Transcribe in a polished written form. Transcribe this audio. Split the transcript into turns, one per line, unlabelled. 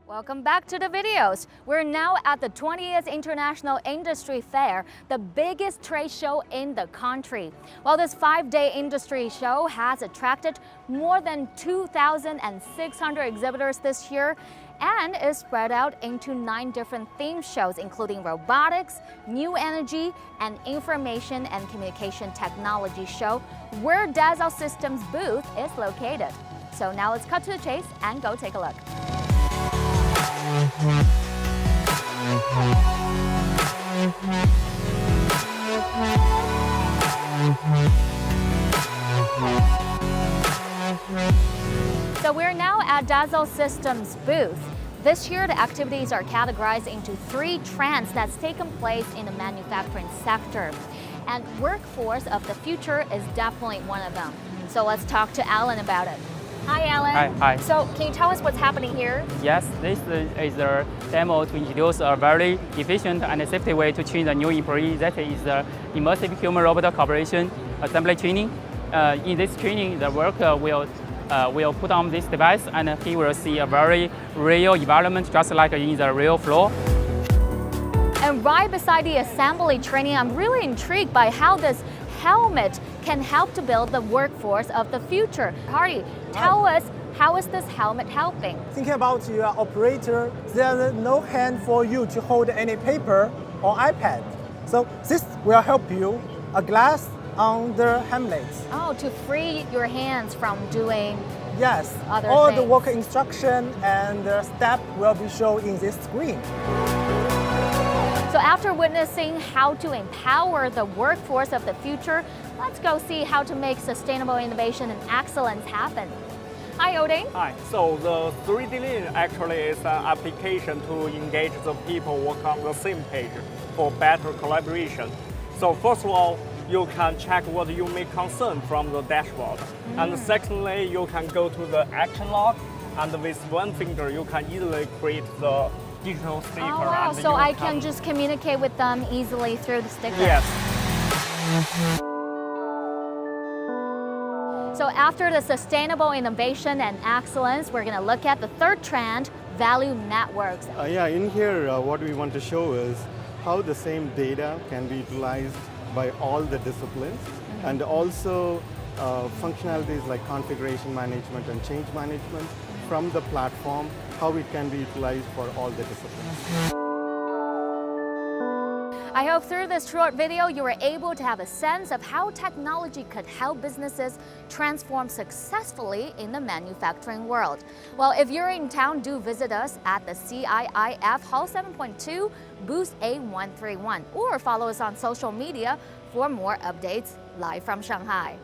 Welcome back to the videos. We're now at the 20th International Industry Fair, the biggest trade show in the country. Well, this 5-day industry show has attracted more than 2,600 exhibitors this year and is spread out into 9 different theme shows, including robotics, new energy, and information and communication technology show, where Dassault Systèmes booth is located. So now let's cut to the chase and go take a look. So we're now at Dassault Systèmes booth. This year, the activities are categorized into 3 trends that's taken place in the manufacturing sector. And workforce of the future is definitely one of them. So let's talk to Alan about it. Hi, Alan.
Hi.
So can you tell us what's happening here?
Yes, this is a demo to introduce a very efficient and safety way to train the new employee. That is the immersive human-robot cooperation assembly training. In this training, the worker will put on this device and he will see a very real environment, just like in the real floor.
And right beside the assembly training, I'm really intrigued by how this helmet can help to build the workforce of the future. Hardy, tell us, how is this helmet helping?
Thinking about your operator, there's no hand for you to hold any paper or iPad. So this will help you, a glass on the helmet.
Oh, to free your hands from doing
Yes,
other
all
things.
the work instruction and the step will be shown in this screen.
So after witnessing how to empower the workforce of the future, let's go see how to make sustainable innovation and excellence happen. Hi, Odin.
Hi. So the 3D Lean actually is an application to engage the people work on the same page for better collaboration. So first of all, you can check what you may concern from the dashboard. And secondly, you can go to the action log, and with one finger, you can easily create the digital sticker.
Oh, wow.
And
So
you
I can just communicate with them easily through the sticker.
Yes.
So after the sustainable innovation and excellence, we're going to look at the third trend, value networks.
In here, what we want to show is how the same data can be utilized by all the disciplines, and also functionalities like configuration management and change management from the platform, how it can be utilized for all the disciplines.
I hope through this short video you were able to have a sense of how technology could help businesses transform successfully in the manufacturing world. Well, if you're in town, do visit us at the CIIF Hall 7.2, booth A131, or follow us on social media for more updates live from Shanghai.